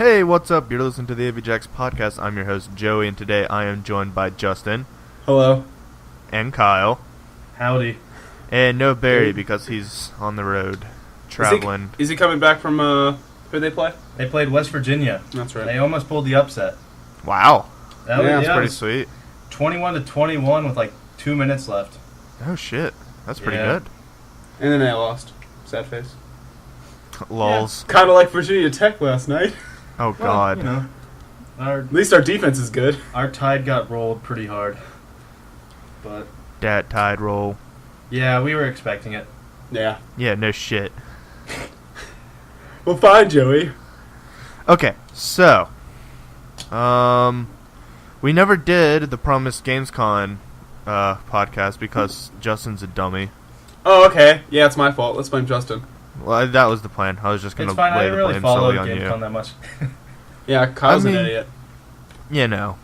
Hey, what's up? You're listening to the AV Jacks podcast. I'm your host, Joey, and today I am joined by Justin. Hello. And Kyle. Howdy. And no Barry, because he's on the road, traveling. Is he coming back from, who'd they play? They played West Virginia. That's right. They almost pulled the upset. Wow. That's pretty sweet. 21-21 with like 2 minutes left. Oh, shit. That's pretty good. And then they lost. Sad face. Lols. Kind of like Virginia Tech last night. Oh, God. Well, At least our defense is good. our Tide got rolled pretty hard. But Dat Tide roll. yeah, we were expecting it. Yeah. Yeah, no shit. Well, fine, Joey. Okay, so, we never did the promised Gamescon podcast because Justin's a dummy. Oh, okay. Yeah, it's my fault. Let's blame Justin. Well, that was the plan. I was just going It's to fine. I lay didn't the really blame follow solely on Gamescom you. that much. Yeah, Kyle's I mean- an idiot. You know.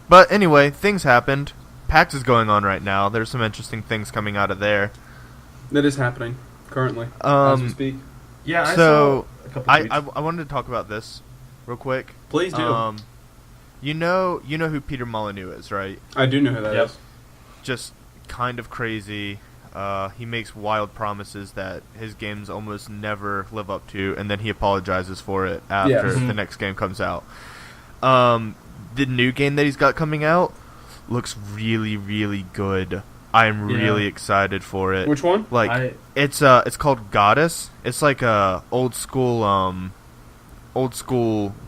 But anyway, things happened. PAX is going on right now. There's some interesting things coming out of there. That is happening currently as we speak. Yeah, I So, saw a couple tweets. I wanted to talk about this real quick. Please do. You know who Peter Molyneux is, right? I do know who that Yep. is. Just kind of crazy. He makes wild promises that his games almost never live up to, and then he apologizes for it after Yes. the next game comes out. The new game that he's got coming out looks really, really good. I'm really excited for it. Which one? Like it's called Goddess. It's like a old school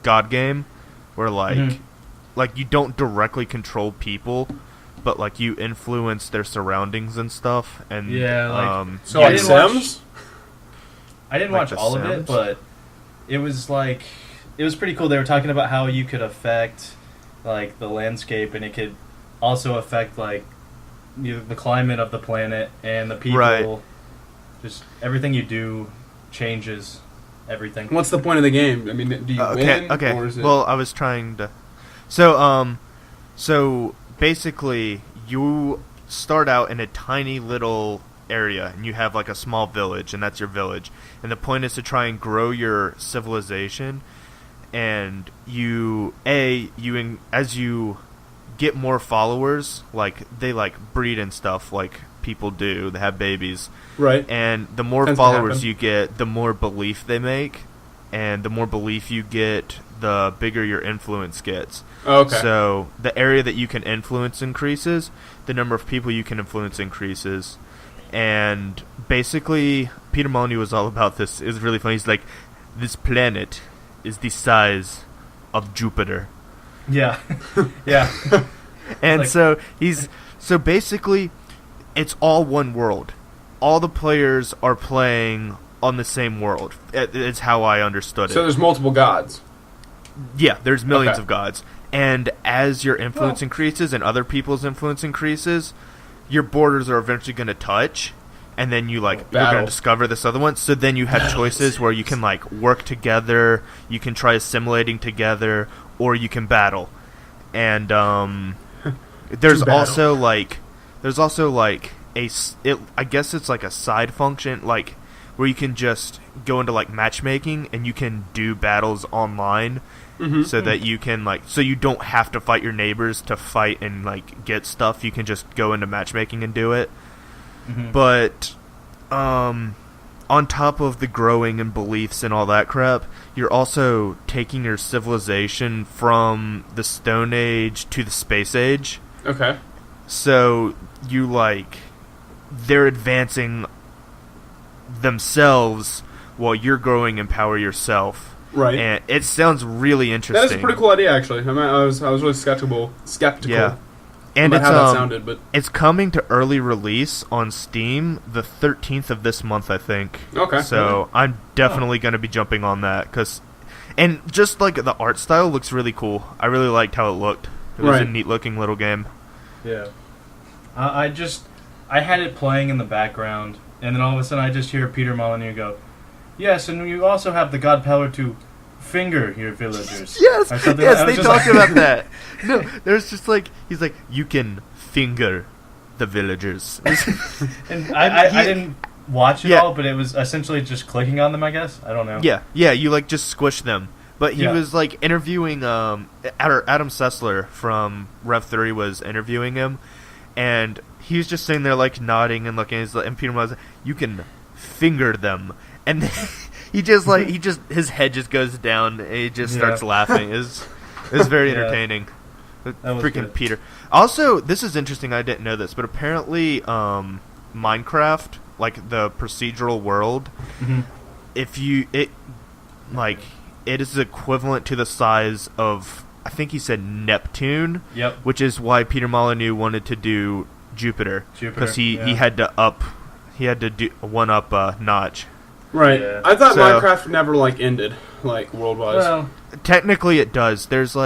god game where like you don't directly control people, but like you influence their surroundings and stuff. And Yeah, like- So Yeah, like I didn't watch- Sims? I didn't like watch The all of it, Sims? but it was pretty cool. They were talking about how you could affect like the landscape, and it could also affect like the climate of the planet and the people. Right. Just everything you do changes everything. What's the point of the game? I mean, do you win? Okay. Or is it... Well, I was trying to. So basically, you start out in a tiny little area, and you have like a small village, and that's your village. And the point is to try and grow your civilization, and as you get more followers, like they like breed and stuff, like people do. They have babies. Right. And the more Tends to followers happen. you get, the more belief they make, and the more belief you get, the bigger your influence gets. Okay. So the area that you can influence increases, the number of people you can influence increases, and basically Peter Molyneux was all about this. It's really funny. He's like, this planet is the size of Jupiter. Yeah, yeah. And Like- so basically, it's all one world. All the players are playing on the same world. It's how I understood it. So there's multiple gods. Yeah, there's millions Okay. of gods. And as your influence increases and other people's influence increases, your borders are eventually going to touch. And then you're going Battle. to discover this other one. So then you have choices where you can like work together, you can try assimilating together, or you can battle. And there's battle. also like I guess it's like a side function, like where you can just go into like matchmaking and you can do battles online. Mm-hmm. So that you can so you don't have to fight your neighbors to fight and like get stuff. You can just go into matchmaking and do it. Mhm. But on top of the growing and beliefs and all that crap, you're also taking your civilization from the Stone Age to the Space Age. Okay. So you they're advancing themselves while you're growing in power yourself. Right. And it sounds really interesting. That is a pretty cool idea, actually. I was really skeptical. Yeah. And about it's how that sounded, but it's coming to early release on Steam the 13th of this month, I think. okay. So I'm definitely going to be jumping on that and just like the art style looks really cool. I really liked how it looked. It was a Right. neat looking little game. Yeah. I had it playing in the background, and then all of a sudden I just hear Peter Molyneux go, "Yes, and you also have the god power to finger your villagers." Yes, Or something yes, like- I they was just talked like- about that. No, there's just he's like, you can finger the villagers. And I he- didn't watch it Yeah. all, but it was essentially just clicking on them, I guess. I don't know. Yeah, you just squish them. But he was like interviewing Adam Sessler from Rev 3 was interviewing him, and he was just sitting there like nodding and looking. And Peter was like, "You can finger them," and his head just goes down. And he just starts laughing. It's very entertaining. Freaking good. Peter. Also, this is interesting. I didn't know this, but apparently, Minecraft, like the procedural world, it is equivalent to the size of, I think he said Neptune. Yep. Which is why Peter Molyneux wanted to do Jupiter, because he had to do one up notch. Right. Yeah. I thought Minecraft never ended world-wise. Well, technically it does. There's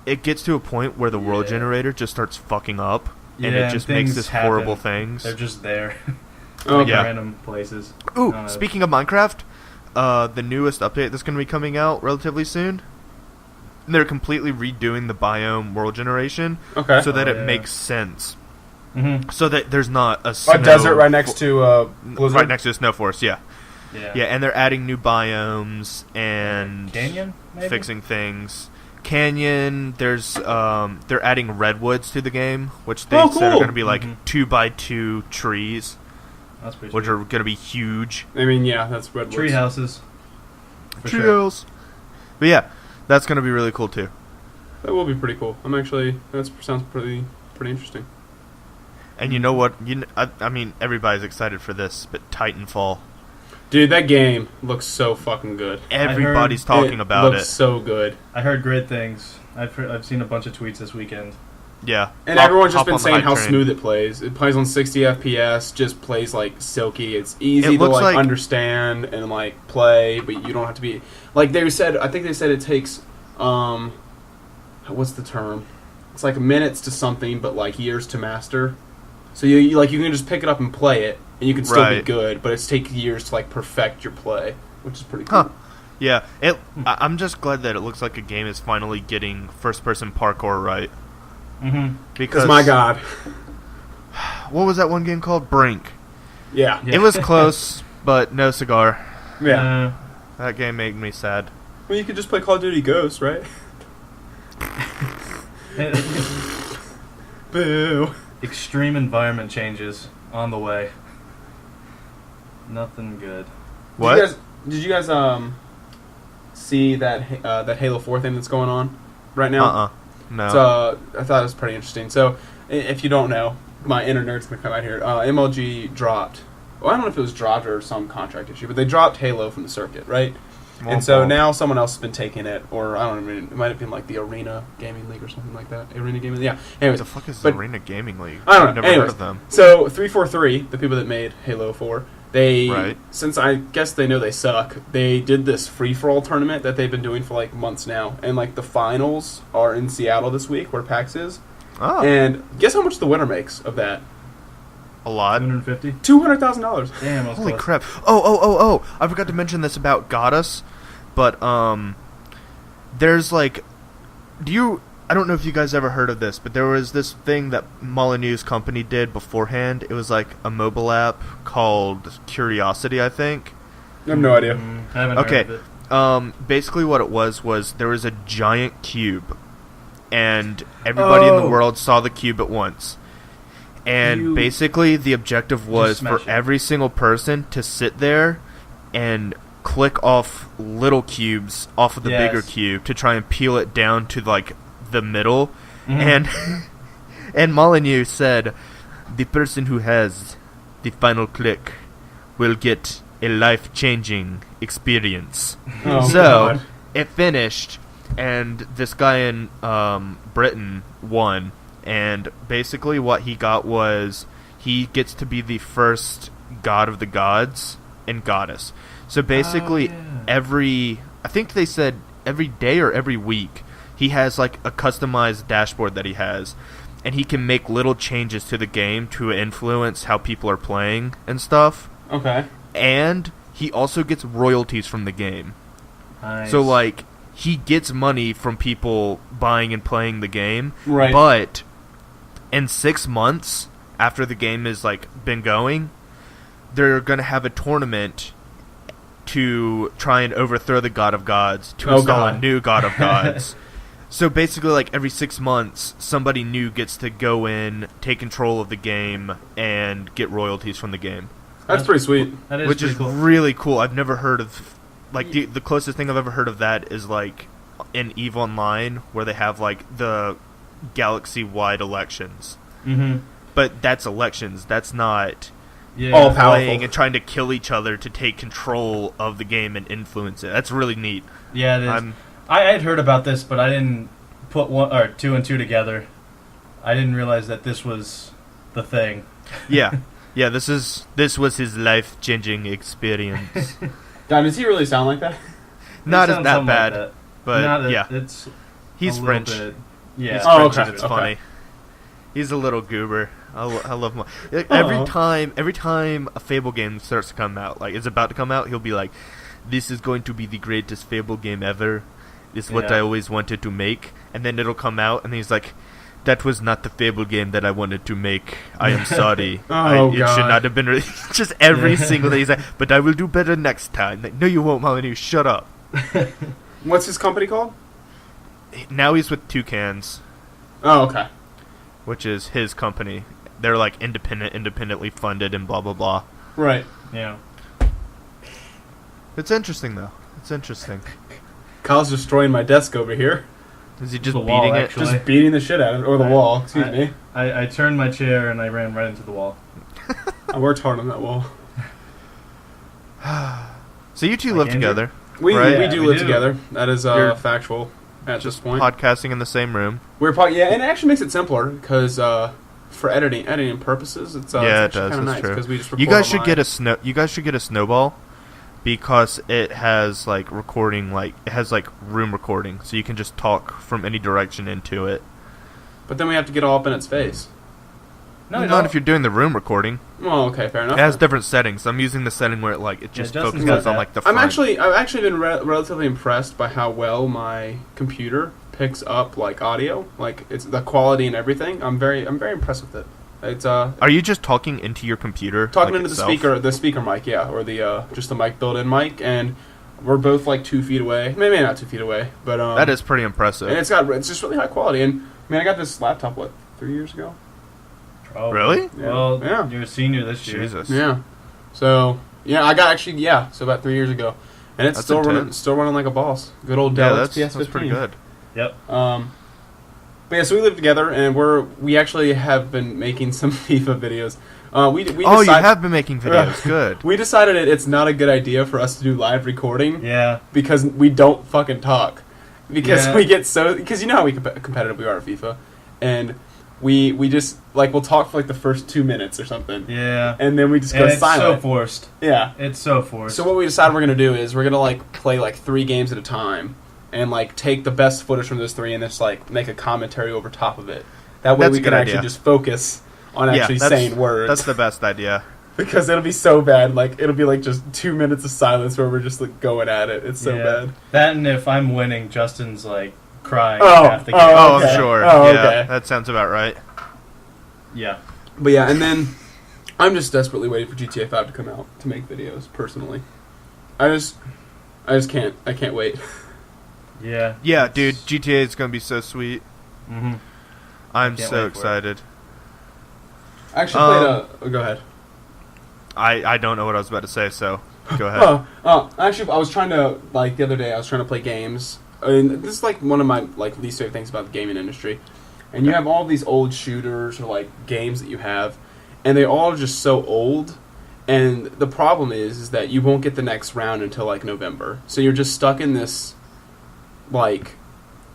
it gets to a point where the world generator just starts fucking up, and it just makes this horrible things. They're just there. Random places. Ooh, speaking of Minecraft, the newest update that's going to be coming out relatively soon, they're completely redoing the biome world generation so that it makes sense. Mm-hmm. So that there's not a desert right next to Blizzard? Right next to the snow forest, yeah, and they're adding new biomes and Canyon, maybe? Fixing things. Canyon, there's they're adding redwoods to the game, which they said are going to be 2x2 trees, which are going to be huge. I mean, yeah, that's redwoods. Tree houses. Tree house. But yeah, that's going to be really cool too. That will be pretty cool. That sounds pretty interesting. And you know what? I mean, everybody's excited for this, but Titanfall. Dude, that game looks so fucking good. Everybody's talking about it. Looks so good. I heard great things. I've seen a bunch of tweets this weekend. Yeah. And everyone's just been saying how smooth it plays. It plays on 60 FPS, just plays silky. It's easy to understand and play, but you don't have to be I think they said it takes what's the term? It's minutes to something, but years to master. So you can just pick it up and play it, and you can still be good, but it's taken years to perfect your play, which is pretty cool. Huh. Yeah, I'm just glad that it looks like a game is finally getting first-person parkour right. Mm-hmm. Because my God, what was that one game called? Brink. Yeah. It was close, but no cigar. Yeah. That game made me sad. Well, you could just play Call of Duty Ghosts, right? Boo. Extreme environment changes on the way. Nothing good. What? Did you guys see that Halo 4 thing that's going on right now? No. So I thought it was pretty interesting. So if you don't know, my inner nerd's gonna come out here. MLG dropped. Well, I don't know if it was dropped or some contract issue, but they dropped Halo from the circuit, right? And so now someone else has been taking it, or I don't know, it might have been the Arena Gaming League or something like that. Arena Gaming League, yeah. Anyways, what the fuck is the Arena Gaming League? I don't know. I've never heard of them. So 343, the people that made Halo 4, since I guess they know they suck, they did this free-for-all tournament that they've been doing for months now, and the finals are in Seattle this week, where PAX is. Oh. And guess how much the winner makes of that? A lot. $250? $200,000. Damn, holy crap. Oh, I forgot to mention this about Goddess, but there's I don't know if you guys ever heard of this, but there was this thing that Molyneux's company did beforehand. It was a mobile app called Curiosity, I think. I have no idea. I haven't heard of it. Basically what it was there was a giant cube, and everybody in the world saw the cube at once. And basically the objective was for every single person to sit there and click off little cubes off of the bigger cube to try and peel it down to the middle. Mm-hmm. And Molyneux said the person who has the final click will get a life-changing experience. So it finished, and this guy in Britain won. And basically what he got was he gets to be the first god of the gods and goddess. So basically I think they said every day or every week, he has a customized dashboard that he has. And he can make little changes to the game to influence how people are playing and stuff. Okay. And he also gets royalties from the game. Nice. So he gets money from people buying and playing the game. Right. But in 6 months after the game is been going, they're going to have a tournament to try and overthrow the God of Gods to install a new God of Gods. So basically, like every 6 months, somebody new gets to go in, take control of the game, and get royalties from the game. That's pretty sweet. That is which is cool. really cool. I've never heard of, like, the closest thing I've ever heard of that is, like, in EVE Online, where they have, like, the galaxy-wide elections. Mm-hmm. But that's elections. That's not All playing powerful. and trying to kill each other to take control of the game and influence it. That's really neat. Yeah, it is. I had heard about this, but I didn't put two and two together. I didn't realize that this was the thing. Yeah. Yeah, this was his life-changing experience. God, does he really sound like that? Not as Sounds that something bad, like that. but yeah. It's He's a little French. bit- yeah. He's Oh, French okay, and it's okay. funny. He's a little goober. I love him. Every time a Fable game starts to come out, like it's about to come out, he'll be like, "This is going to be the greatest Fable game ever. This is what Yeah. I always wanted to make." And then it'll come out, and he's like, "That was not the Fable game that I wanted to make. I am sorry. It God. should not have been." Just every single day, he's like, "But I will do better next time." Like, no, you won't, Molyneux. Shut up. What's his company called? Now he's with Toucans, Oh, okay. which is his company. They're like independently funded, and blah blah blah. Right. Yeah. It's interesting though. It's interesting. Kyle's destroying my desk over here. Is he just The beating wall, it? actually. Just beating the shit out of it. Or the wall, excuse me. I turned my chair and I ran right into the wall. I worked hard on that wall. So you two Like live Andrew? together, We Right. we Yeah, do we live do. together. That is You're factual at this just point. podcasting in the same room. Yeah, and it actually makes it simpler because for editing purposes, it's Yeah, it actually does, kind of that's nice true. because we just record You guys should online. get a You guys should get a snowball, because it has like recording, like it has like room recording, so you can just talk from any direction into it. But then we have to get all up in its face. No, you Not don't. if you're doing the room recording. Oh, okay, fair enough. It has different settings. I'm using the setting where it just Justin's focuses got on that. like the front. I've actually been relatively impressed by how well my computer picks up like audio, like it's the quality and everything. I'm very impressed with it. It's Are you just talking into your computer? talking like into itself? the speaker mic, yeah, or the just the mic built-in mic, and we're both like 2 feet away, maybe not 2 feet away, but That is pretty impressive. and it's just really high quality. And I mean, I got this laptop 3 years ago. Probably. Really? Well, Yeah. you're a senior this year. Jesus. Yeah, so yeah, I got so about 3 years ago, and it's That's still intense. running like a boss. Good old Yeah, Dell that's XPS 15. pretty good. Yep. But yeah, so we live together, and we actually have been making some FIFA videos. We You have been making videos. Good. We decided it's not a good idea for us to do live recording Yeah. because we don't fucking talk. Because Yeah. we get because you know how competitive we are at FIFA, and we just like we'll talk for like the first 2 minutes or something, Yeah. and then we just And go it's so silent. forced. Yeah. It's so forced. So what we decided we're gonna do is we're gonna like play like 3 games at a time, and like take the best footage from those 3 and just like make a commentary over top of it. That way That's we a can good actually idea. just focus on actually saying words. That's the best idea. Because it'll be so bad. Like it'll be like just 2 minutes of silence where we're just like going at it. It's so Yeah. bad. That, and if I'm winning, Justin's like crying Oh, half the game. Oh, okay. I'm sure. Oh, yeah, okay. that sounds about right. Yeah. But yeah, and then I'm just desperately waiting for GTA 5 to come out to make videos. Personally, I just can't. I can't wait. Yeah. Yeah, dude, GTA is gonna be so sweet. Mm-hmm. I'm Can't so wait for it. excited. I actually played a. Oh, go ahead. I don't know what I was about to say, so go ahead. Actually, I was trying to like the other day. I was trying to play games. I mean, this is like one of my like least favorite things about the gaming industry. And you have all these old shooters or like games that you have, and they all are just so old. And the problem is that you won't get the next round until like November. So you're just stuck in this like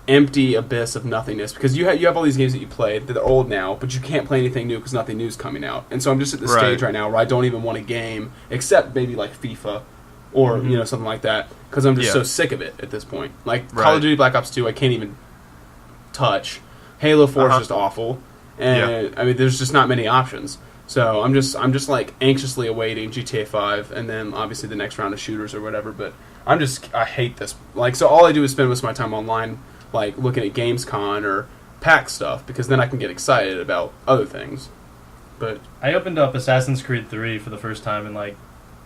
empty abyss of nothingness because you have all these games that you played that are old now, but you can't play anything new because nothing new is coming out. And so I'm just at the stage right now where I don't even want a game except maybe like FIFA or you know something like that because I'm just so sick of it at this point. Like Call of Duty Black Ops 2, I can't even touch. Halo 4 is just awful, and I mean there's just not many options. So I'm just like anxiously awaiting GTA 5 and then obviously the next round of shooters or whatever. But I hate this. Like so all I do is spend most of my time online, like looking at Gamescon or PAX stuff because then I can get excited about other things. But I opened up Assassin's Creed 3 for the first time in like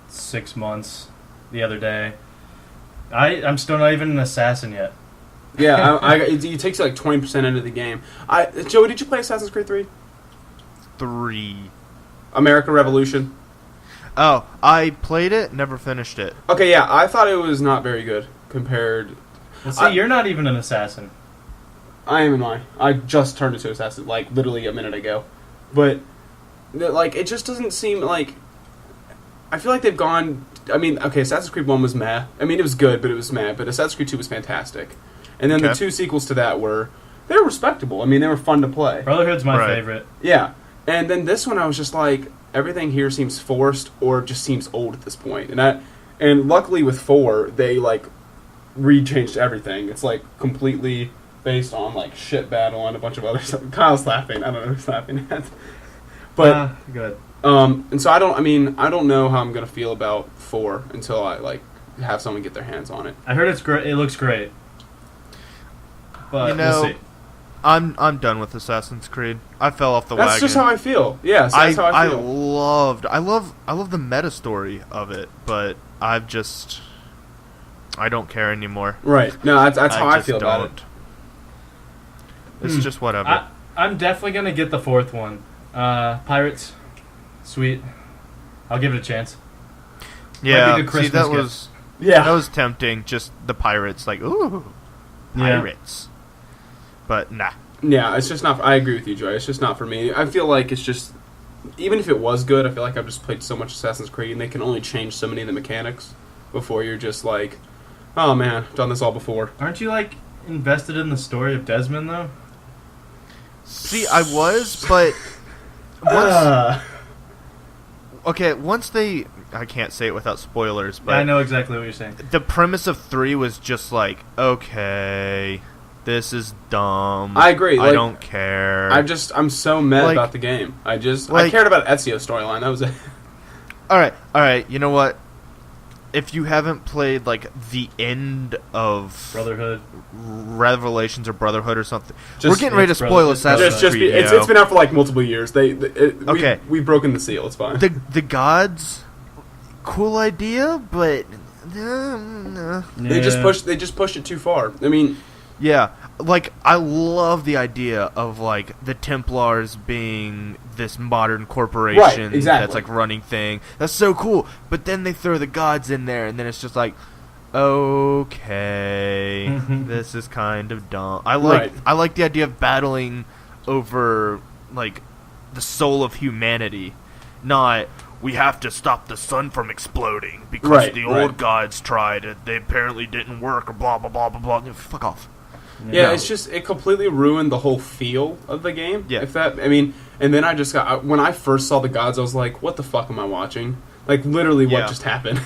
6 months, the other day. I'm still not even an assassin yet. Yeah, it takes you like 20% into the game. Joey, did you play Assassin's Creed 3? 3. American Revolution. Oh, I played it, never finished it. Okay, yeah, I thought it was not very good compared. Well, see, you're not even an assassin. I am in mine. I just turned into assassin like literally a minute ago, but like it just doesn't seem like. I feel like they've gone. I mean, okay, Assassin's Creed 1 was meh. I mean, it was good, but it was meh. But Assassin's Creed 2 was fantastic, and then the 2 sequels to that were respectable. I mean, they were fun to play. Brotherhood's my favorite. Yeah, and then this one, I was just like, everything here seems forced or just seems old at this point. And luckily with 4, they like rechanged everything. It's like completely based on like shit battle and a bunch of other stuff. Kyle's laughing. I don't know who's laughing at. But good. And so I don't know how I'm gonna feel about 4 until I like have someone get their hands on it. I heard it's great. It looks great. But we'll see. I'm done with Assassin's Creed. I fell off the wagon. That's just how I feel. Yeah, that's how I feel. I love the meta story of it, but I don't care anymore. Right. No, that's how I feel about it. It's just whatever. I'm definitely gonna get the 4th one. Pirates, sweet. I'll give it a chance. Yeah, might be a good Christmas gift. that was tempting. Just the pirates, like ooh, pirates. But nah. Yeah, it's just not. I agree with you, Joy. It's just not for me. I feel like it's just. Even if it was good, I feel like I've just played so much Assassin's Creed, and they can only change so many of the mechanics before you're just like, oh man, I've done this all before. Aren't you like invested in the story of Desmond though? See, I was, but once they, I can't say it without spoilers, but I know exactly what you're saying. The premise of 3 was just like, okay, this is dumb. I agree. I don't care. I'm so mad about the game. I cared about Ezio's storyline. That was it. All right. You know what? If you haven't played like the end of Brotherhood, Revelations or Brotherhood or something, we're getting ready to spoil Assassin's Creed. It's been out for like multiple years. We've broken the seal. It's fine. The gods, cool idea, but they just pushed it too far. I mean, yeah, like I love the idea of like the Templars being this modern corporation that's like running thing. That's so cool. But then they throw the gods in there, and then it's just like, okay, this is kind of dumb. I like the idea of battling over like the soul of humanity, not we have to stop the sun from exploding because the old gods tried it. They apparently didn't work or blah blah blah blah blah. Fuck off. Yeah, it's just it completely ruined the whole feel of the game. Yeah. And then I just got when I first saw the gods, I was like, "What the fuck am I watching?" Like literally, what just happened?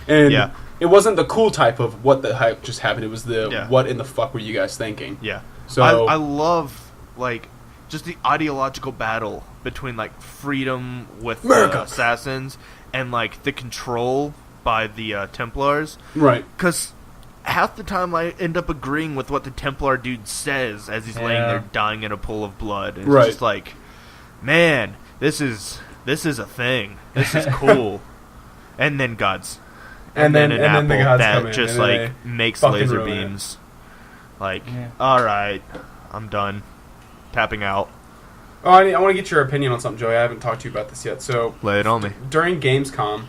And it wasn't the cool type of what the hype just happened. It was the what in the fuck were you guys thinking? Yeah. So I love like just the ideological battle between like freedom with assassins and like the control by the Templars. Right. Because half the time I end up agreeing with what the Templar dude says as he's laying there dying in a pool of blood. And it's just like, man, this is a thing. This is cool. And then gods. And then an apple the gods that just like makes laser beams. Like, alright, I'm done. Tapping out. Oh, I want to get your opinion on something, Joey. I haven't talked to you about this yet. So lay it on me. During Gamescom,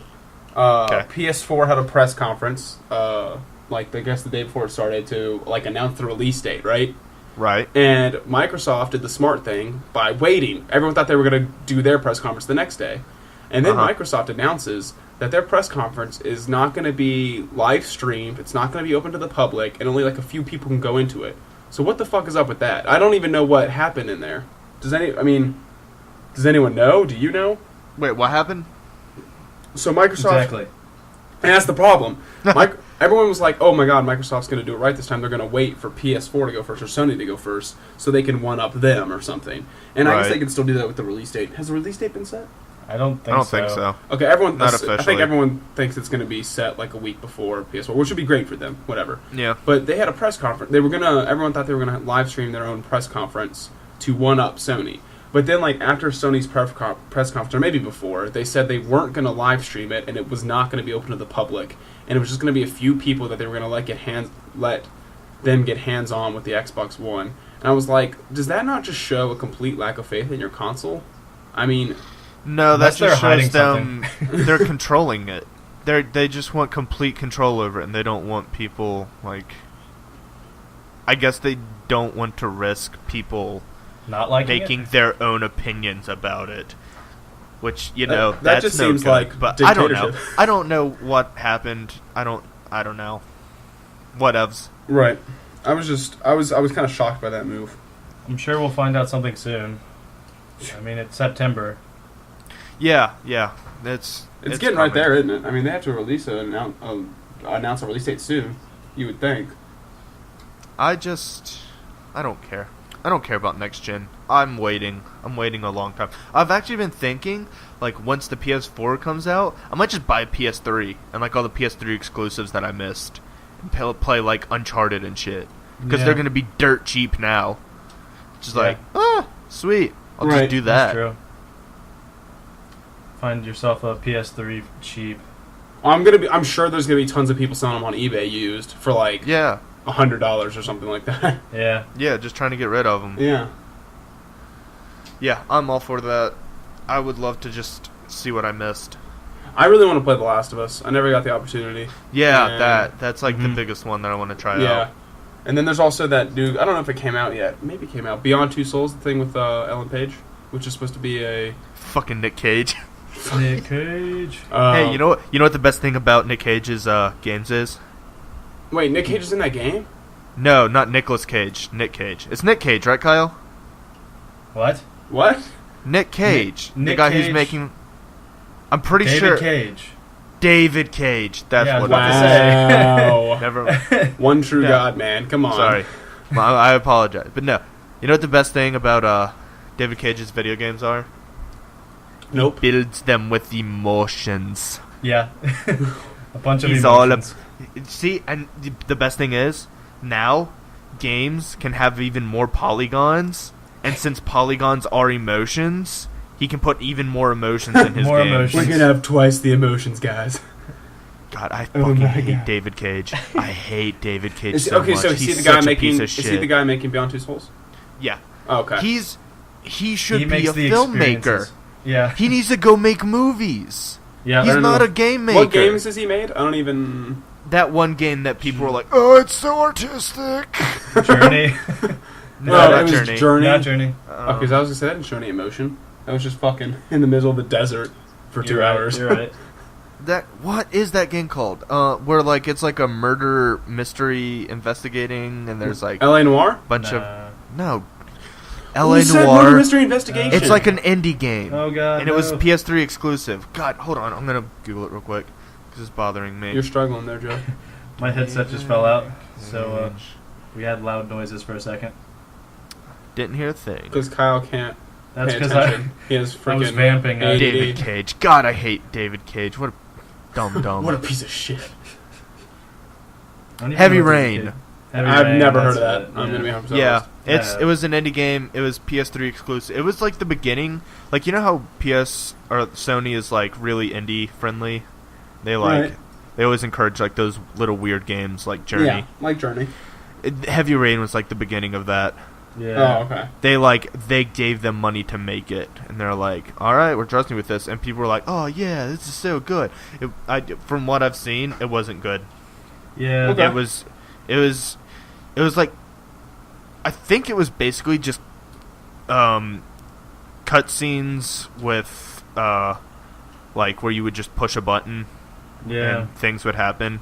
PS4 had a press conference. Like I guess the day before it started to like announce the release date, right? Right. And Microsoft did the smart thing by waiting. Everyone thought they were going to do their press conference the next day. And then Microsoft announces that their press conference is not going to be live streamed, it's not going to be open to the public, and only like a few people can go into it. So what the fuck is up with that? I don't even know what happened in there. Does anyone know? Do you know? Wait, what happened? So Microsoft... Exactly. And that's the problem. Everyone was like, oh my god, Microsoft's going to do it right this time. They're going to wait for PS4 to go first or Sony to go first so they can one-up them or something. And I guess they can still do that with the release date. Has the release date been set? I don't think so. Okay, I think everyone thinks it's going to be set like a week before PS4, which would be great for them, whatever. Yeah. But they had a press conference. Everyone thought they were going to live stream their own press conference to one-up Sony. But then, like, after Sony's press conference, or maybe before, they said they weren't going to live stream it, and it was not going to be open to the public, and it was just going to be a few people that they were going to let them get hands-on with the Xbox One. And I was like, does that not just show a complete lack of faith in your console? I mean... No, that just shows them something. they're controlling it. They just want complete control over it, and they don't want people, like... I guess they don't want to risk people... Not liking making their own opinions about it, which that that's just no seems good. like But I don't dictatorship. know. I don't know what happened. I don't know. Whatevs. Right. I was kind of shocked by that move. I'm sure we'll find out something soon. I mean, it's September. Yeah. It's getting coming. right there, isn't it? I mean, they have to release announce a release date soon. You would think. I don't care. I don't care about next gen. I'm waiting a long time. I've actually been thinking, like, once the PS4 comes out, I might just buy a PS3 and, like, all the PS3 exclusives that I missed. And play like, Uncharted and shit. Because they're going to be dirt cheap now. Just like, sweet. I'll just do that. That's true. Find yourself a PS3 cheap. I'm sure there's going to be tons of people selling them on eBay used for, like... Yeah. $100 or something like that. Yeah, just trying to get rid of them. Yeah, I'm all for that. I would love to just see what I missed. I really want to play The Last of Us. I never got the opportunity. Yeah, that's like the biggest one that I want to try out. Yeah, and then there's also that new. I don't know if it came out yet. Maybe it came out. Beyond Two Souls, the thing with Ellen Page, which is supposed to be a fucking Nick Cage. Nick Cage. Hey, you know what the best thing about Nick Cage's games is? Wait, Nick Cage is in that game? No, not Nicolas Cage. Nick Cage. It's Nick Cage, right, Kyle? What? What? Nick Cage. Nick the guy Cage. who's making... I'm pretty David sure... Cage. David Cage. That's Yeah, what I was it about is. to say. Never... One true No. God, man. Come on. Sorry. I apologize. But no. You know what the best thing about David Cage's video games are? Nope. He builds them with emotions. Yeah. A bunch of He's emotions. See, and the best thing is, now, games can have even more polygons, and since polygons are emotions, he can put even more emotions in his More games. emotions. We're gonna have twice the emotions, guys. God, I Oh fucking my hate God. David Cage. I hate David Cage Is, so okay, much. so He's is he the guy such making? a piece of Is shit. he the guy making Beyond Two Souls? Yeah. Oh, okay. He should He be makes a the filmmaker. experiences. Yeah. He needs to go make movies. Yeah. He's don't not know. a game maker. What games has he made? I don't even. That one game that people were like, oh, it's so artistic. Journey. No, Well, not it was Journey. Journey. Not Journey. Okay, so I was gonna say that didn't show any emotion. That was just fucking in the middle of the desert for 2 hours. You're right. What is that game called? Where like it's like a murder mystery investigating, and there's like L.A. Noire. bunch of no Who L.A. said murder Noir. mystery investigation? It's like an indie game, Oh god. and it was no. PS3 exclusive. God, hold on, I'm gonna Google it real quick because it's bothering me. You're struggling there, Joe. My headset just fell out, so we had loud noises for a second. Didn't hear a thing. Because Kyle can't That's pay because attention. He has freaking I was vamping. ADD. David Cage. God, I hate David Cage. What a dumb. What a piece of shit. Heavy Rain. I've never heard of that's that. I'm it, gonna be yeah. honest. Yeah, it Yeah. was an indie game. It was PS3 exclusive. It was like the beginning. Like, you know how Sony is like really indie friendly? They Right. they always encourage like those little weird games like Journey. Yeah, like Journey. Heavy Rain was like the beginning of that. Yeah. Oh, okay. They gave them money to make it, and they're like, "All right, we're trusting with this." And people were like, "Oh yeah, this is so good." From what I've seen, it wasn't good. Yeah. Okay. It was like, I think it was basically just cutscenes with like where you would just push a button Yeah. and things would happen.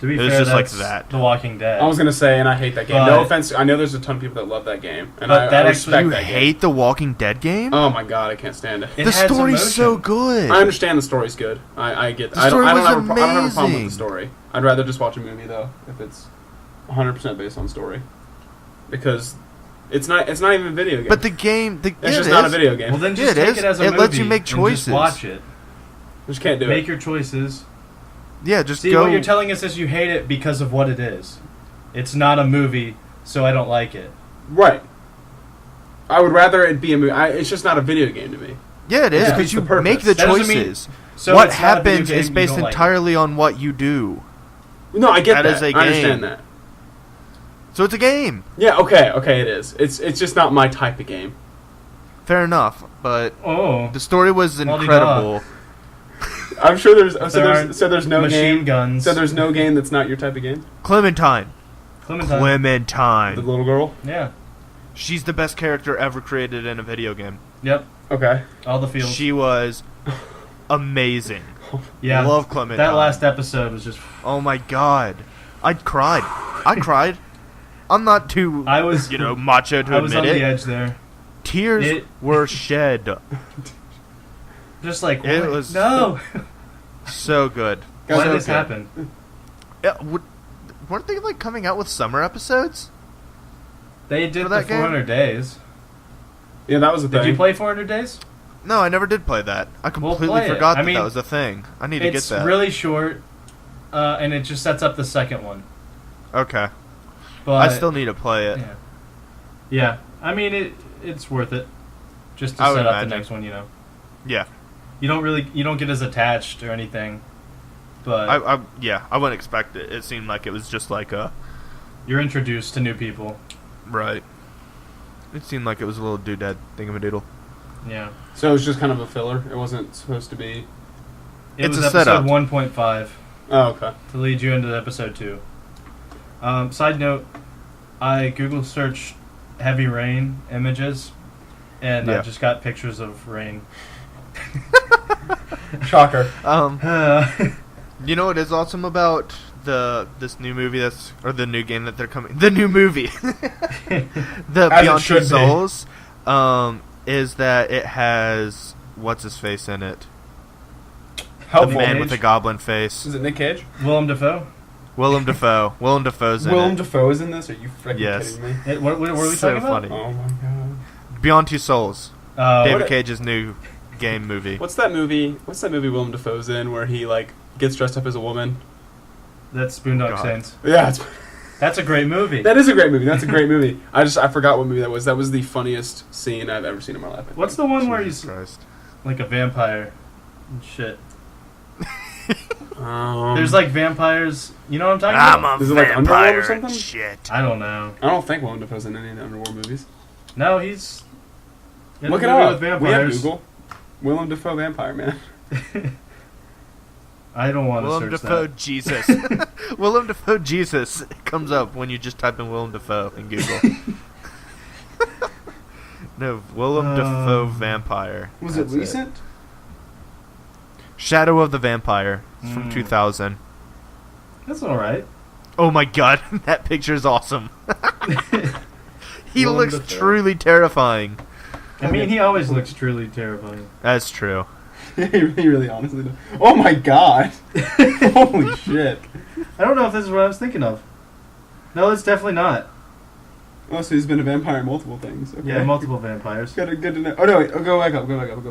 To be It was fair, just like that's that. The Walking Dead. I was gonna say, and I hate that game. But- No offense. I know there's a ton of people that love that game, and But I that respect You that game. hate the Walking Dead game? Oh my god, I can't stand it. It The has story's emotion. so good. I understand the story's good. I get. The I don't. story I don't was have a problem with amazing. the story. I'd rather just watch a movie though, if it's 100% based on story, because it's not. It's not even a video game. But the game, it's just not a video game. Well, then Yeah, just it take is. it as a It movie lets you make and choices. just watch it. just can't do Make it. your choices. Yeah, just See, go. what you're telling us is you hate it because of what it is. It's not a movie, so I don't like it. Right. I would rather it be a movie. It's just not a video game to me. Yeah, it is, Yeah. because you It's the make the purpose. That doesn't mean- choices. So What it's not a video happens game, is you based don't like it. entirely on what you do. No, I get That that. is a I understand game. that. So it's a game. Yeah, okay, it is. It's just not my type of game. Fair enough, but Oh, the story was La-di-da. incredible. I'm sure there's There so there's no machine game. guns. So there's no game that's not your type of game. Clementine. Clementine. The little girl. Yeah. She's the best character ever created in a video game. Yep. Okay. All the fields. She was amazing. yeah. Love Clementine. That last episode was just. Oh my god. I cried. I'm not too, I was. macho to I was on admit the it. edge there. Tears were shed. Just like It what? was- no. So good. Why So did this good. happen? Yeah, weren't they coming out with summer episodes? They did For the that game? 400 days. Yeah, that was a thing. Did you play 400 days? No, I never did play that. I completely play it. forgot I that mean, that was a thing. I need to get It's that. really short, and it just sets up the second one. Okay. But I still need to play it. Yeah. Yeah. I mean, it's worth it. Just to I would set up imagine. the next one, Yeah. You don't get as attached or anything. But I wouldn't expect it. It seemed like it was just like a... you're introduced to new people. Right. It seemed like it was a little doodad thingamadoodle. Yeah. So it was just kind of a filler. It wasn't supposed to be. It It's was a setup. episode 1.5 Oh, okay. to lead you into episode 2. Side note, I Google searched heavy rain images, and Yeah. I just got pictures of rain. Shocker. You know what is awesome about this new movie the new game that they're coming... The new movie! The As it Beyond should Two be. Souls, is that it has... What's-his-face in it? The Helpful. man with the goblin face. Is it Nick Cage? Willem Dafoe? Willem Dafoe. Willem Dafoe's in Willem it. Dafoe is in this? Are you freaking Yes. kidding me? What were we So talking about? funny. Oh my god. Beyond Two Souls. David What- Cage's new game movie. What's that movie Willem Dafoe's in where he gets dressed up as a woman? That's Boondock God. Saints. Yeah, That's a great movie. that is a great movie. That's a great movie. I forgot what movie that was. That was the funniest scene I've ever seen in my life. I What's think. the one where Jesus he's Christ. like a vampire and shit? Um, There's vampires. You know what I'm talking I'm about? a Is it like Underworld or vampire and something? shit. I don't know. I don't think Willem Dafoe's in any of the Underworld movies. No, he's in Look a it movie up. with We have vampires. Google. Willem Dafoe vampire man. I don't want to Willem search Dafoe that. Jesus. Willem Dafoe Jesus comes up when you just type in Willem Dafoe in Google. No, Willem Dafoe vampire. Was That's it recent? Shadow of the Vampire. It's from Mm. 2000. That's all right. Oh my god, that picture is awesome. He Willem looks Dafoe. truly terrifying. I mean, he always looks truly terrifying. That's true. He really honestly does. Oh my god. Holy shit. I don't know if this is what I was thinking of. No, it's definitely not. Oh, so he's been a vampire in multiple things. Okay. Yeah, multiple vampires. Good to know. Oh no, wait. Oh, go back up. Go back up.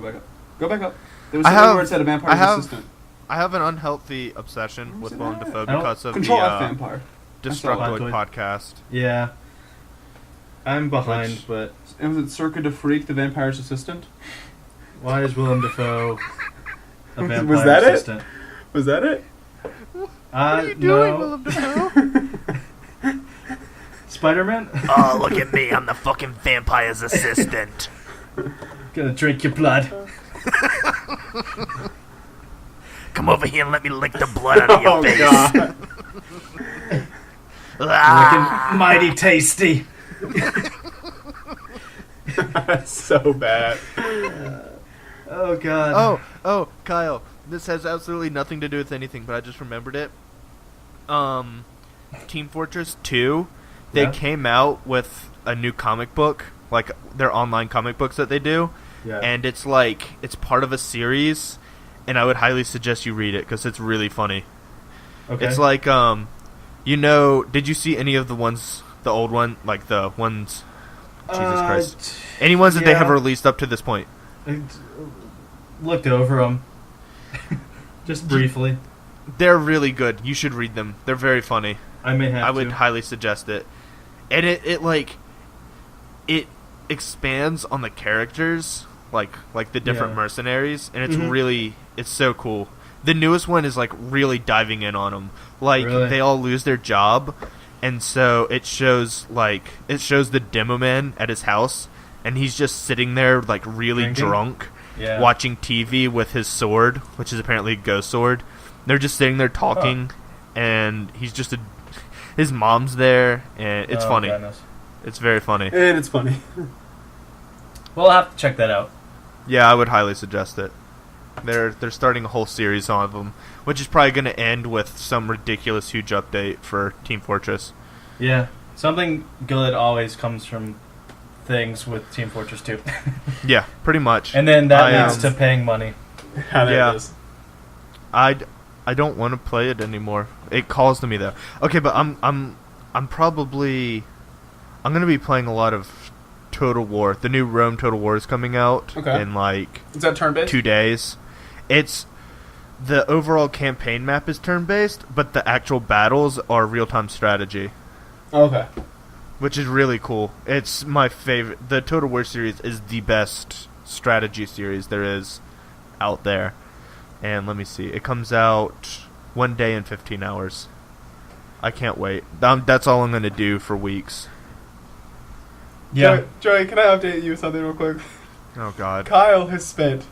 Go back up. There was I something have- where it said a vampire's I have- assistant. I have an unhealthy obsession with Willem Dafoe I don't- because of Control F the vampire. Destructoid Destructoid. podcast. Yeah. I'm behind, Which- but And was it Circa de Freak, the vampire's assistant? why is Willem Dafoe a Was vampire that it? assistant? Was that it? What are you doing, Willem Dafoe? Spider-Man? Oh, look at me. I'm the fucking vampire's assistant. Gonna drink your blood. Come over here and let me lick the blood out of your Oh face. god. Ah. Looking mighty tasty. That's so bad. Oh, God. Oh, Kyle. This has absolutely nothing to do with anything, but I just remembered it. Team Fortress 2, they Yeah. came out with a new comic book, like their online comic books that they do, Yeah. and it's part of a series, and I would highly suggest you read it because it's really funny. okay. It's like, did you see any of the ones, the old one, like the ones, Jesus Christ, any ones that they have yeah. released up to this point? I looked over them. Just briefly. They're really good. You should read them. They're very funny. I may have I would to. highly suggest it. And it expands on the characters, like the different mercenaries, and it's so cool. The newest one is like really diving in on them. Like they all lose their job, and so it shows the demo man at his house, and he's just sitting there like really drunk, watching TV with his sword, which is apparently a ghost sword. They're just sitting there talking, and he's just his mom's there, and it's funny. Goodness. It's very funny. And it's funny. Well, I'll have to check that out. Yeah, I would highly suggest it. They're starting a whole series of them, which is probably going to end with some ridiculous huge update for Team Fortress. Yeah, something good always comes from things with Team Fortress 2. Yeah, pretty much. And then that leads to paying money. There it is. I don't want to play it anymore. It calls to me though. Okay, but I'm going to be playing a lot of Total War. The new Rome Total War is coming out in like is that turn-based? 2 days. It's the overall campaign map is turn-based, but the actual battles are real-time strategy. Okay. Which is really cool. It's my favorite. The Total War series is the best strategy series there is out there. And let me see. It comes out 1 day and 15 hours. I can't wait. That's all I'm going to do for weeks. Yeah. Joey, can I update you with something real quick? Oh, God. Kyle has spent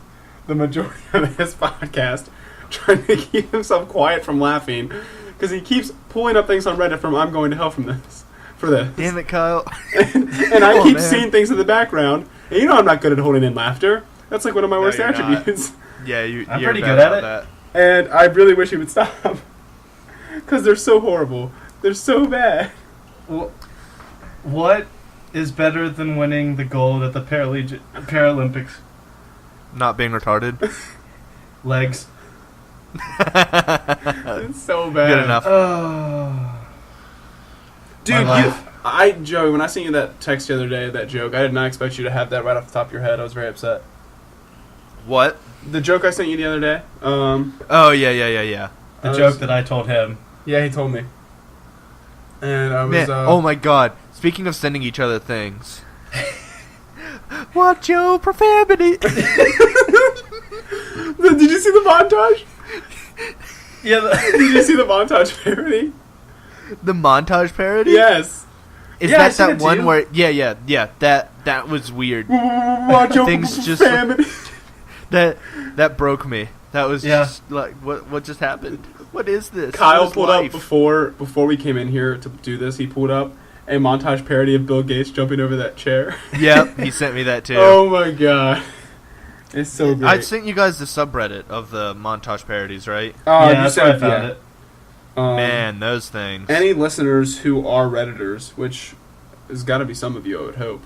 the majority of his podcast trying to keep himself quiet from laughing because he keeps pulling up things on Reddit from I'm going to hell for this. Damn it, Kyle. and I keep seeing things in the background. And you know I'm not good at holding in laughter. That's like one of my worst attributes. Yeah, I'm you're pretty bad good at it. that. And I really wish he would stop. Because they're so horrible. They're so bad. Well, what is better than winning the gold at the Paralympics? Not being retarded. Legs. It's so bad. Good enough. Dude, Joey, when I sent you that text the other day, that joke, I did not expect you to have that right off the top of your head. I was very upset. What? The joke I sent you the other day. Oh, yeah. The joke that I told him. Yeah, he told me. And I was... oh my God. Speaking of sending each other things. Watch your profanity. Did you see the montage? Yeah. Did you see the montage parody? The montage parody? Yes. Is that one where... Yeah. That was weird. Watch your profanity. That broke me. That was just like, what just happened? What is this? Kyle pulled up before we came in here to do this. He pulled up a montage parody of Bill Gates jumping over that chair. Yep, he sent me that too. Oh my God, it's so great. I sent you guys the subreddit of the montage parodies, right? Yeah, that's where I found it. Man, those things. Any listeners who are Redditors, which has got to be some of you, I would hope,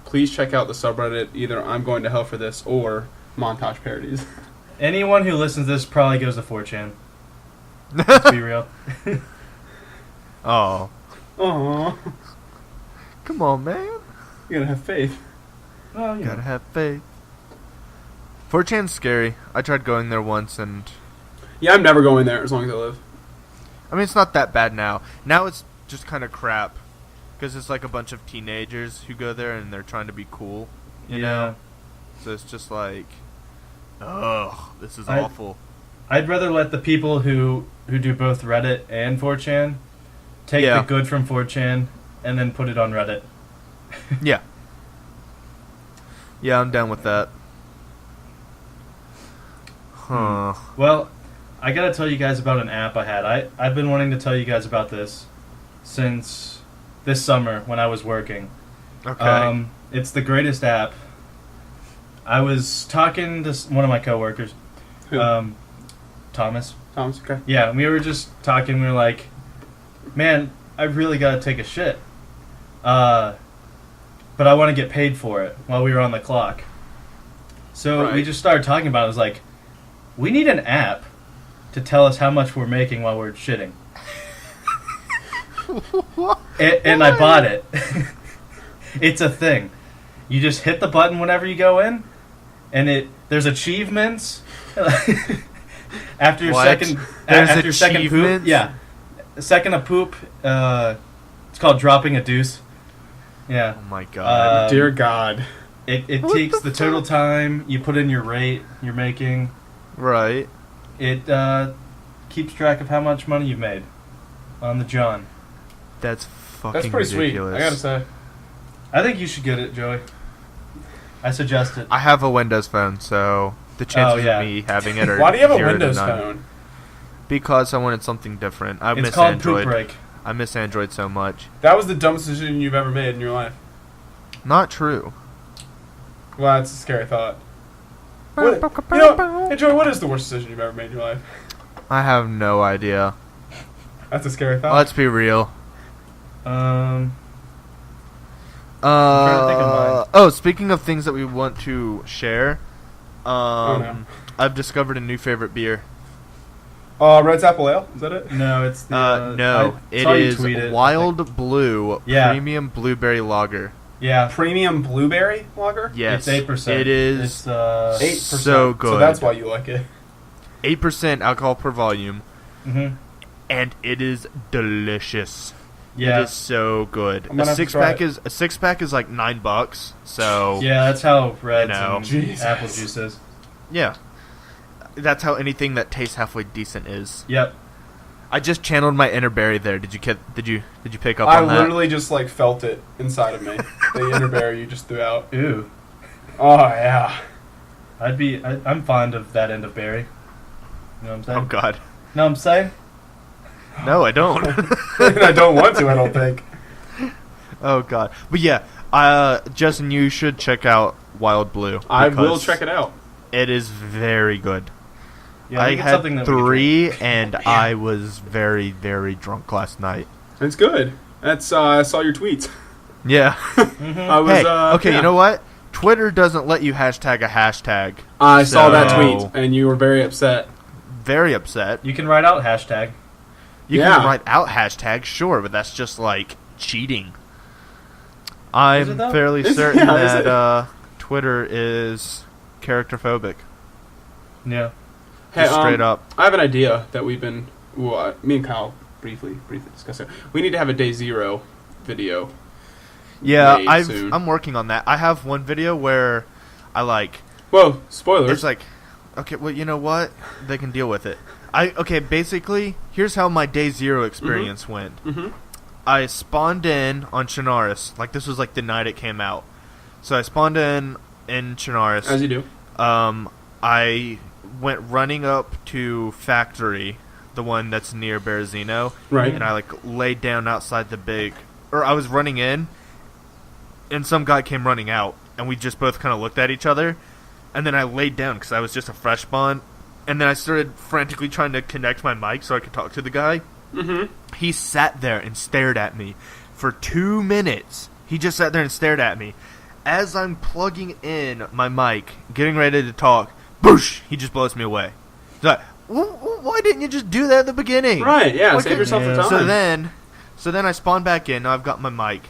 please check out the subreddit. Either I'm going to hell for this or montage parodies. Anyone who listens to this probably goes to 4chan. Let's be real. Oh. Aww. Come on, man. You gotta have faith. Well, you gotta have faith. 4chan's scary. I tried going there once and... Yeah, I'm never going there as long as I live. I mean, it's not that bad now. Now it's just kind of crap. Because it's like a bunch of teenagers who go there and they're trying to be cool. You know? So it's just like... Ugh, this is awful. I'd rather let the people who do both Reddit and 4chan take the good from 4chan and then put it on Reddit. Yeah. Yeah, I'm down with that. Huh. Well, I gotta tell you guys about an app I had. I've been wanting to tell you guys about this since this summer when I was working. Okay. It's the greatest app. I was talking to one of my coworkers. Who? Thomas. Thomas, okay. Yeah, we were just talking. We were like, man, I really got to take a shit. But I want to get paid for it while we were on the clock. So we just started talking about it. I was like, we need an app to tell us how much we're making while we're shitting. and I bought it. It's a thing. You just hit the button whenever you go in, and there's achievements. After your second poop, second of poop, it's called dropping a deuce. Yeah. Oh my god. Dear God. It takes the total time, you put in your rate you're making. Right. It keeps track of how much money you've made on the John. That's fucking That's pretty ridiculous. sweet, I gotta say. I think you should get it, Joey. I suggest it. I have a Windows phone, so the chances of me having it are Why do you have a 0 to Windows 9. phone? Because I wanted something different. I It's miss called Android. Poop Break. I miss Android so much. That was the dumbest decision you've ever made in your life. Not true. Well, that's a scary thought. What, you know, hey Joey, what is the worst decision you've ever made in your life? I have no idea. That's a scary thought. Let's be real. I'm trying to think of mine. Speaking of things that we want to share, no. I've discovered a new favorite beer. Red's Apple Ale? Is that it? No, it's the... No, I it saw you is tweet it, I Wild Blue Yeah. Premium Blueberry Lager. Yeah. Premium Blueberry Lager? Yes, It's 8%. It is It's 8%. so good. So that's why you like it. 8% alcohol per volume, Mm-hmm. and it is delicious. Yeah. It is so good. I'm gonna have to try it. A six pack is like $9. So Yeah, that's how Reds and Jesus. apple juice is. yeah, that's how anything that tastes halfway decent is. Yep. I just channeled my inner Barry there. Did you pick up I on that? literally just like felt it inside of me. The inner berry you just threw out. Ooh. Oh yeah. I'm fond of that end of berry. You know what I'm saying? Oh God, Know what I'm saying? no, I don't. I don't want to, I don't think. Oh God, but yeah, Justin, you should check out Wild Blue. I will because check it out. It is very good. Yeah, I think it's had something that we could 3, and I was very, very drunk last night. It's good. That's I saw your tweets. Yeah. Mm-hmm. I was Hey, okay, yeah. you know what? Twitter doesn't let you hashtag a hashtag. I saw that So- tweet and you were very upset. Very upset. You can write out hashtag. You Yeah. can write out hashtag, sure, but that's just like cheating. Is it I'm though? fairly Is it? certain Yeah, is that Twitter is character-phobic. Yeah. Hey, Just straight up. I have an idea that we've been me and Kyle briefly discussed it. We need to have a day 0 video. Yeah, made soon. I'm working on that. I have one video where I like... Whoa, spoilers. It's like, okay, well, you know what? They can deal with it. Okay, basically, here's how my day 0 experience went. Mm-hmm. I spawned in on Chernarus. Like, this was like the night it came out. So I spawned in Chernarus. As you do. I went running up to Factory, the one that's near Berezino. Right. And I, like, laid down outside the big... Or I was running in, and some guy came running out. And we just both kind of looked at each other. And then I laid down because I was just a fresh spawn. And then I started frantically trying to connect my mic so I could talk to the guy. Mm-hmm. He sat there and stared at me for 2 minutes. He just sat there and stared at me. As I'm plugging in my mic, getting ready to talk, boosh! He just blows me away. He's like, why didn't you just do that at the beginning? Right, yeah, Why save couldn't- yourself the time. So then I spawned back in. Now I've got my mic,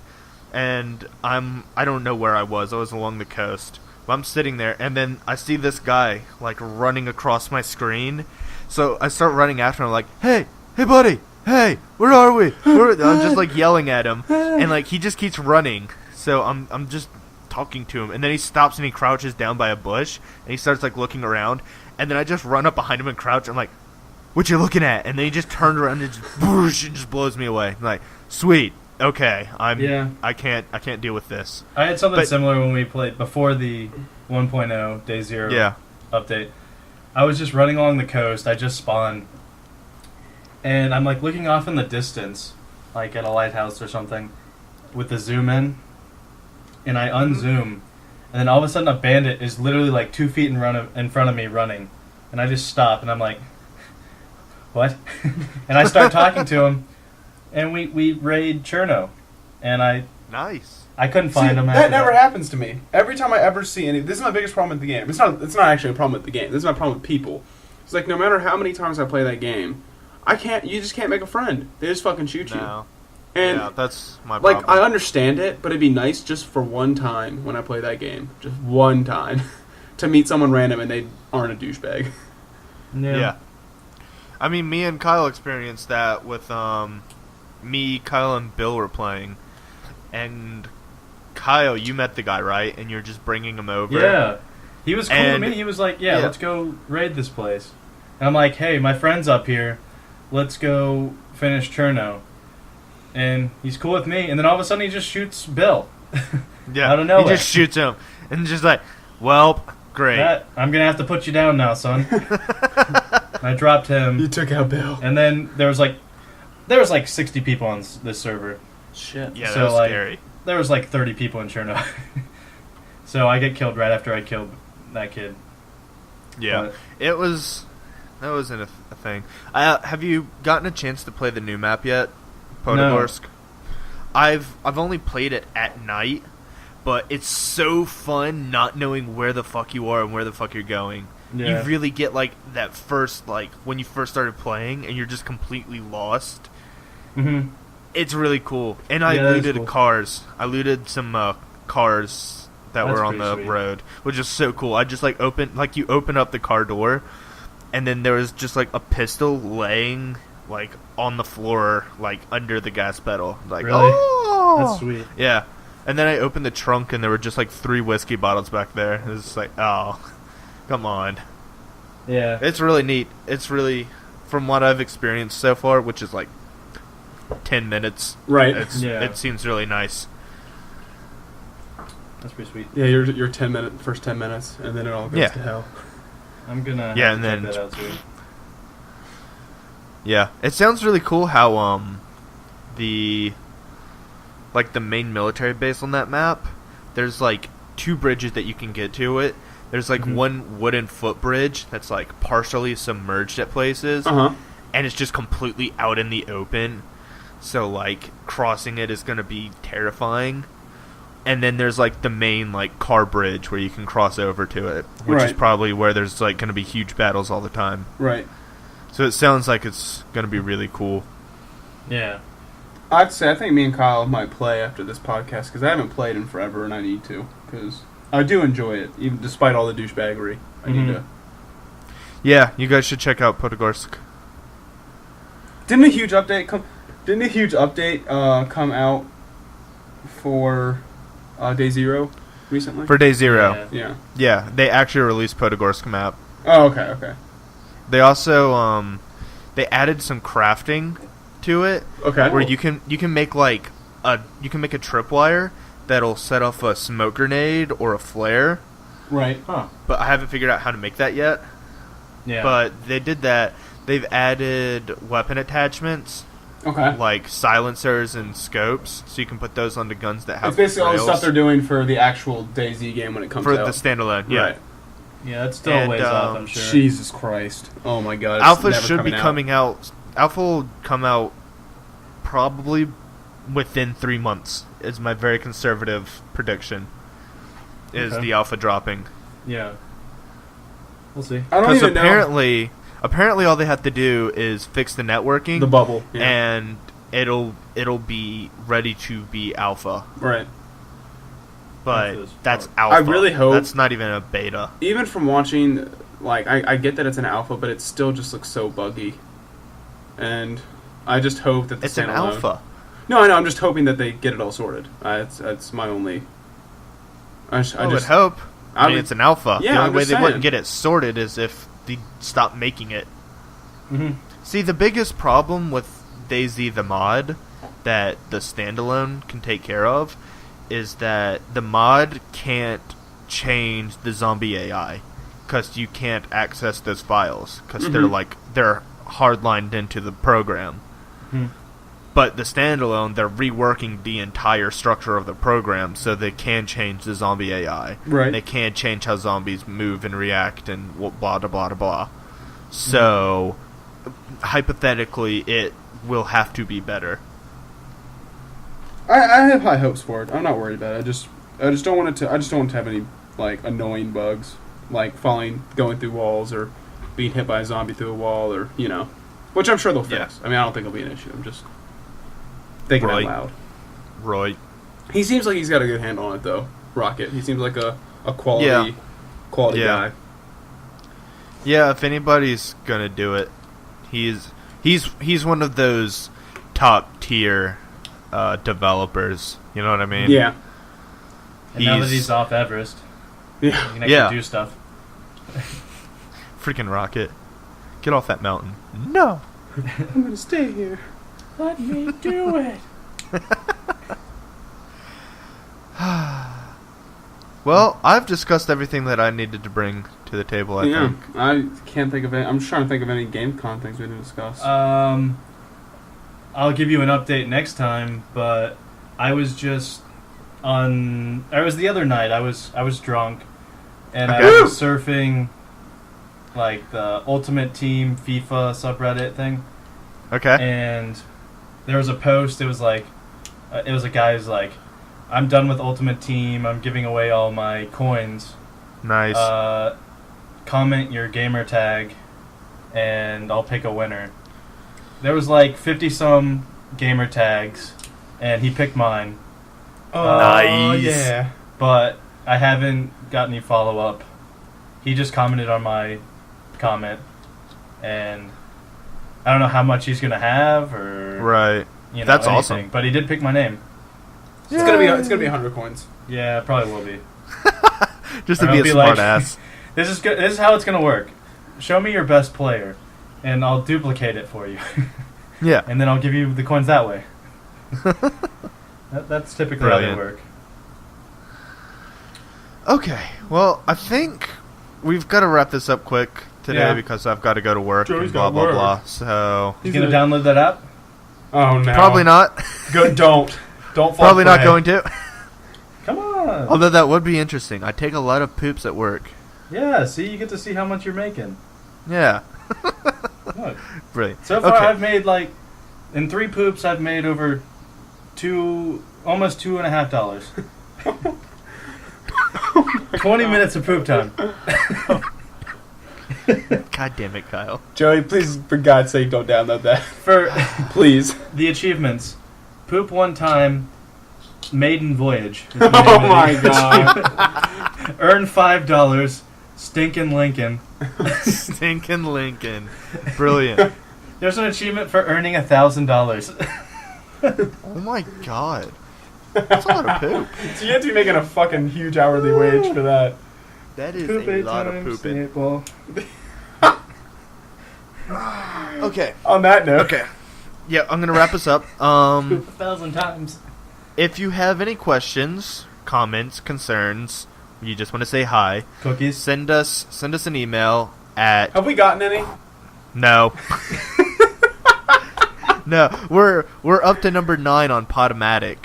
and I don't know where I was. I was along the coast. But I'm sitting there, and then I see this guy like running across my screen. So I start running after him, like, hey, buddy, hey, where are we? I'm just like yelling at him, and like he just keeps running. So I'm just talking to him, and then he stops and he crouches down by a bush, and he starts like looking around, and then I just run up behind him and crouch. I'm like, what you looking at? And then he just turned around and just whoosh, and just blows me away. I'm like, sweet, okay, I can't deal with this. I had something similar when we played before the 1.0 day 0 update. I was just running along the coast. I just spawned, and I'm like looking off in the distance, like at a lighthouse or something, with the zoom in, and I unzoom, and then all of a sudden a bandit is literally like 2 feet in front of me running, and I just stop and I'm like, what? And I start talking to him, and we raid Cherno, and Nice. I couldn't find him. That never happens to me. Every time I ever see any, this is my biggest problem with the game. It's not actually a problem with the game. This is my problem with people. It's like no matter how many times I play that game, you just can't make a friend. They just fucking shoot you. No. And yeah, that's my problem. like I understand it, but it'd be nice just for one time when I play that game, just one time, to meet someone random and they aren't a douchebag. Yeah. I mean, me and Kyle experienced that with me, Kyle, and Bill were playing, and Kyle, you met the guy, right? And you're just bringing him over. Yeah. He was cool with And- me. He was like, yeah, let's go raid this place. And I'm like, hey, my friend's up here. Let's go finish Cherno. And he's cool with me. And then all of a sudden he just shoots Bill. Yeah, out of nowhere. he just shoots him. And just like, well, great. I'm going to have to put you down now, son. I dropped him. You took out Bill. And then there was like 60 people on this server. Shit. Yeah, that So, was like, scary. There was like 30 people in Cherno. So I get killed right after I killed that kid. Yeah, But that wasn't a thing. Have you gotten a chance to play the new map yet, Podgorsk? No. I've only played it at night, but it's so fun not knowing where the fuck you are and where the fuck you're going. Yeah. You really get like that first, like when you first started playing and you're just completely lost. Mm-hmm. It's really cool. And I looted cars. I looted some cars that were on the road, which is so cool. I just like you open up the car door, and then there was just like a pistol laying like on the floor, like under the gas pedal. Like, really? Oh, That's sweet. Yeah. And then I opened the trunk, and there were just like 3 whiskey bottles back there. It was just like, oh, come on. Yeah. It's really neat. It's really, from what I've experienced so far, which is like 10 minutes. Right. It seems really nice. That's pretty sweet. Yeah, your first 10 minutes, and then it all goes to hell. I'm gonna check that out too. Yeah, it sounds really cool how the main military base on that map, there's like 2 bridges that you can get to it. There's like one wooden footbridge that's like partially submerged at places, and it's just completely out in the open. So like crossing it is gonna be terrifying. And then there's like the main like car bridge where you can cross over to it, which is probably where there's like gonna be huge battles all the time. Right. So it sounds like it's gonna be really cool. Yeah. I'd say I think me and Kyle might play after this podcast because I haven't played in forever and I need to because I do enjoy it even despite all the douchebaggery. I need to. Yeah, you guys should check out Podgorsk. Didn't a huge update come out for Day Zero recently? For Day Zero. Yeah. Yeah, they actually released Podgorsk map. Oh, okay. They also they added some crafting to it. Okay. Where you can make like a tripwire that'll set off a smoke grenade or a flare. Right. Huh. But I haven't figured out how to make that yet. Yeah. But they did that. They've added weapon attachments. Okay. Like silencers and scopes, so you can put those onto guns that have It's basically all the rails. stuff they're doing for the actual DayZ game when it comes for out. the standalone. Yeah. Right. Yeah, it's still a ways off, I'm sure. Jesus Christ. Oh my god. It's Alpha never should be out. coming out. Alpha will come out probably within 3 months. Is my very conservative prediction. Is the alpha dropping? Yeah. We'll see. I don't Because even know. apparently all they have to do is fix the networking, The bubble. Yeah. and it'll be ready to be alpha. Right. But that's alpha. I really hope- that's not even a beta. Even from watching, like, I get that it's an alpha, but it still just looks so buggy. And I just hope that the It's an standalone- alpha. No, I know. I'm just hoping that they get it all sorted. That's my only. I would hope. I mean, it's an alpha. Yeah, the only I'm way just they saying. wouldn't get it sorted is if they stopped making it. Mm-hmm. See, the biggest problem with DayZ the mod that the standalone can take care of is that the mod can't change the zombie AI because you can't access those files because they're hardlined into the program. Hmm. But the standalone, they're reworking the entire structure of the program so they can change the zombie AI. Right. They can change how zombies move and react and blah, blah, blah, blah, blah. So, hypothetically, it will have to be better. I have high hopes for it. I'm not worried about it. I just don't want it to. I just don't want to have any like annoying bugs, like going through walls or being hit by a zombie through a wall, or which I'm sure they'll fix. I mean, I don't think it'll be an issue. I'm just thinking out loud. Right. He seems like he's got a good handle on it, though. Rocket. He seems like a quality guy. Yeah, if anybody's gonna do it, he's one of those top tier developers. You know what I mean? Yeah. And now that he's off Everest, he can actually do stuff. Freaking Rocket. Get off that mountain. No. I'm going to stay here. Let me do it. Well, I've discussed everything that I needed to bring to the table, I think. I can't think of any. I'm just trying to think of any Gamescom things we didn't discuss. I'll give you an update next time, but I was just the other night, I was drunk, and Okay. I was surfing, like, the Ultimate Team FIFA subreddit thing. Okay. And there was a post, it was a guy who's like, I'm done with Ultimate Team, I'm giving away all my coins. Nice. Comment your gamer tag, and I'll pick a winner. There was like 50-some gamer tags, and he picked mine. Oh, nice. Yeah. But I haven't got any follow-up. He just commented on my comment, and I don't know how much he's going to have, or... Right. That's anything. awesome. But he did pick my name. It's gonna be 100 coins. Yeah, it probably will be. Just to be a smart ass. This is how it's going to work. Show me your best player, and I'll duplicate it for you. Yeah. And then I'll give you the coins that way. That's typically how they work. Okay. Well, I think we've got to wrap this up quick today because I've got to go to work Joey's and blah, got blah, work. blah. So... You going to download that app? Oh, no. Probably not. Good, don't fall Probably not prey. going to. Come on. Although that would be interesting. I take a lot of poops at work. Yeah, see, you get to see how much you're making. Yeah. Look. Brilliant. So far, Okay. I've made in 3 poops, I've made over almost $2.50. 20 minutes of poop time. God damn it, Kyle. Joey, please, for God's sake, don't download that. For Please. the achievements, poop one time, maiden voyage. is the name Oh of the my God. Earn $5, stinkin' Lincoln. Stinking Lincoln. Brilliant. There's an achievement for earning $1,000. Oh my god. That's a lot of poop. So you have to be making a fucking huge hourly wage for that. That is Poop a 8 lot of times, pooping. 8 ball. Okay. On that note. Okay. Yeah, I'm going to wrap us up. Poop 1,000 times. If you have any questions, comments, concerns, you just want to say hi, Cookies. send us an email at... Have we gotten any? No. No, we're up to number 9 on Podomatic.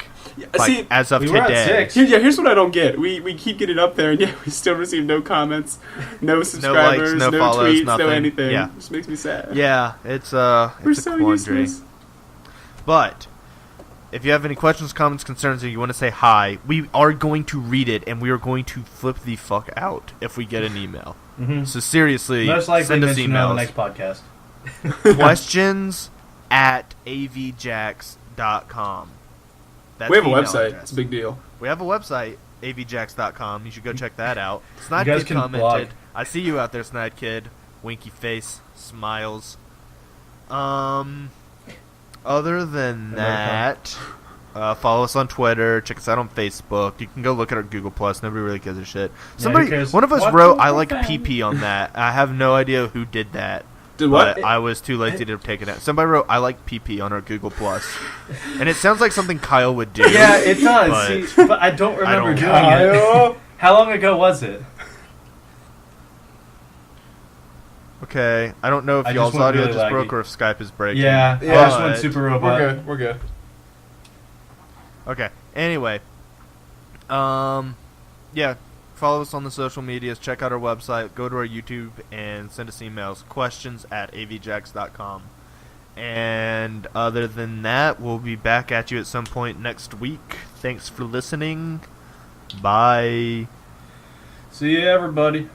See, as of we were at today. 6. Here's what I don't get. We keep getting up there, and yet we still receive no comments, no subscribers, no follows, tweets, nothing. no anything. Yeah. It just makes me sad. Yeah, it's We're a so quandary. useless. But if you have any questions, comments, concerns, or you want to say hi, we are going to read it, and we are going to flip the fuck out if we get an email. Mm-hmm. So seriously, Most likely send us mentioned on the emails. next podcast. Questions at avjax.com. That's We have a the email website. address. It's a big deal. We have a website, avjax.com. You should go check that out. Snide You guys Kid can commented. blog. I see you out there, Snide Kid. Winky face, smiles. Other than that, follow us on Twitter. Check us out on Facebook. You can go look at our Google Plus. Nobody really gives a shit. who cares? One of us What wrote, the "I like fuck?" PP" on that. I have no idea who did that. Did what? But I was too lazy to take it out. Somebody wrote, "I like PP" on our Google Plus, and it sounds like something Kyle would do. Yeah, it does. But See, but I don't remember doing it. Kyle. How long ago was it? Okay, I don't know if I just y'all's went audio really just laggy. broke or if Skype is breaking. Yeah, Yeah, I just went but- super robot. We're good. Okay. Anyway, yeah, follow us on the social medias. Check out our website. Go to our YouTube and send us emails. Questions at avjax.com. And other than that, we'll be back at you at some point next week. Thanks for listening. Bye. See you, everybody.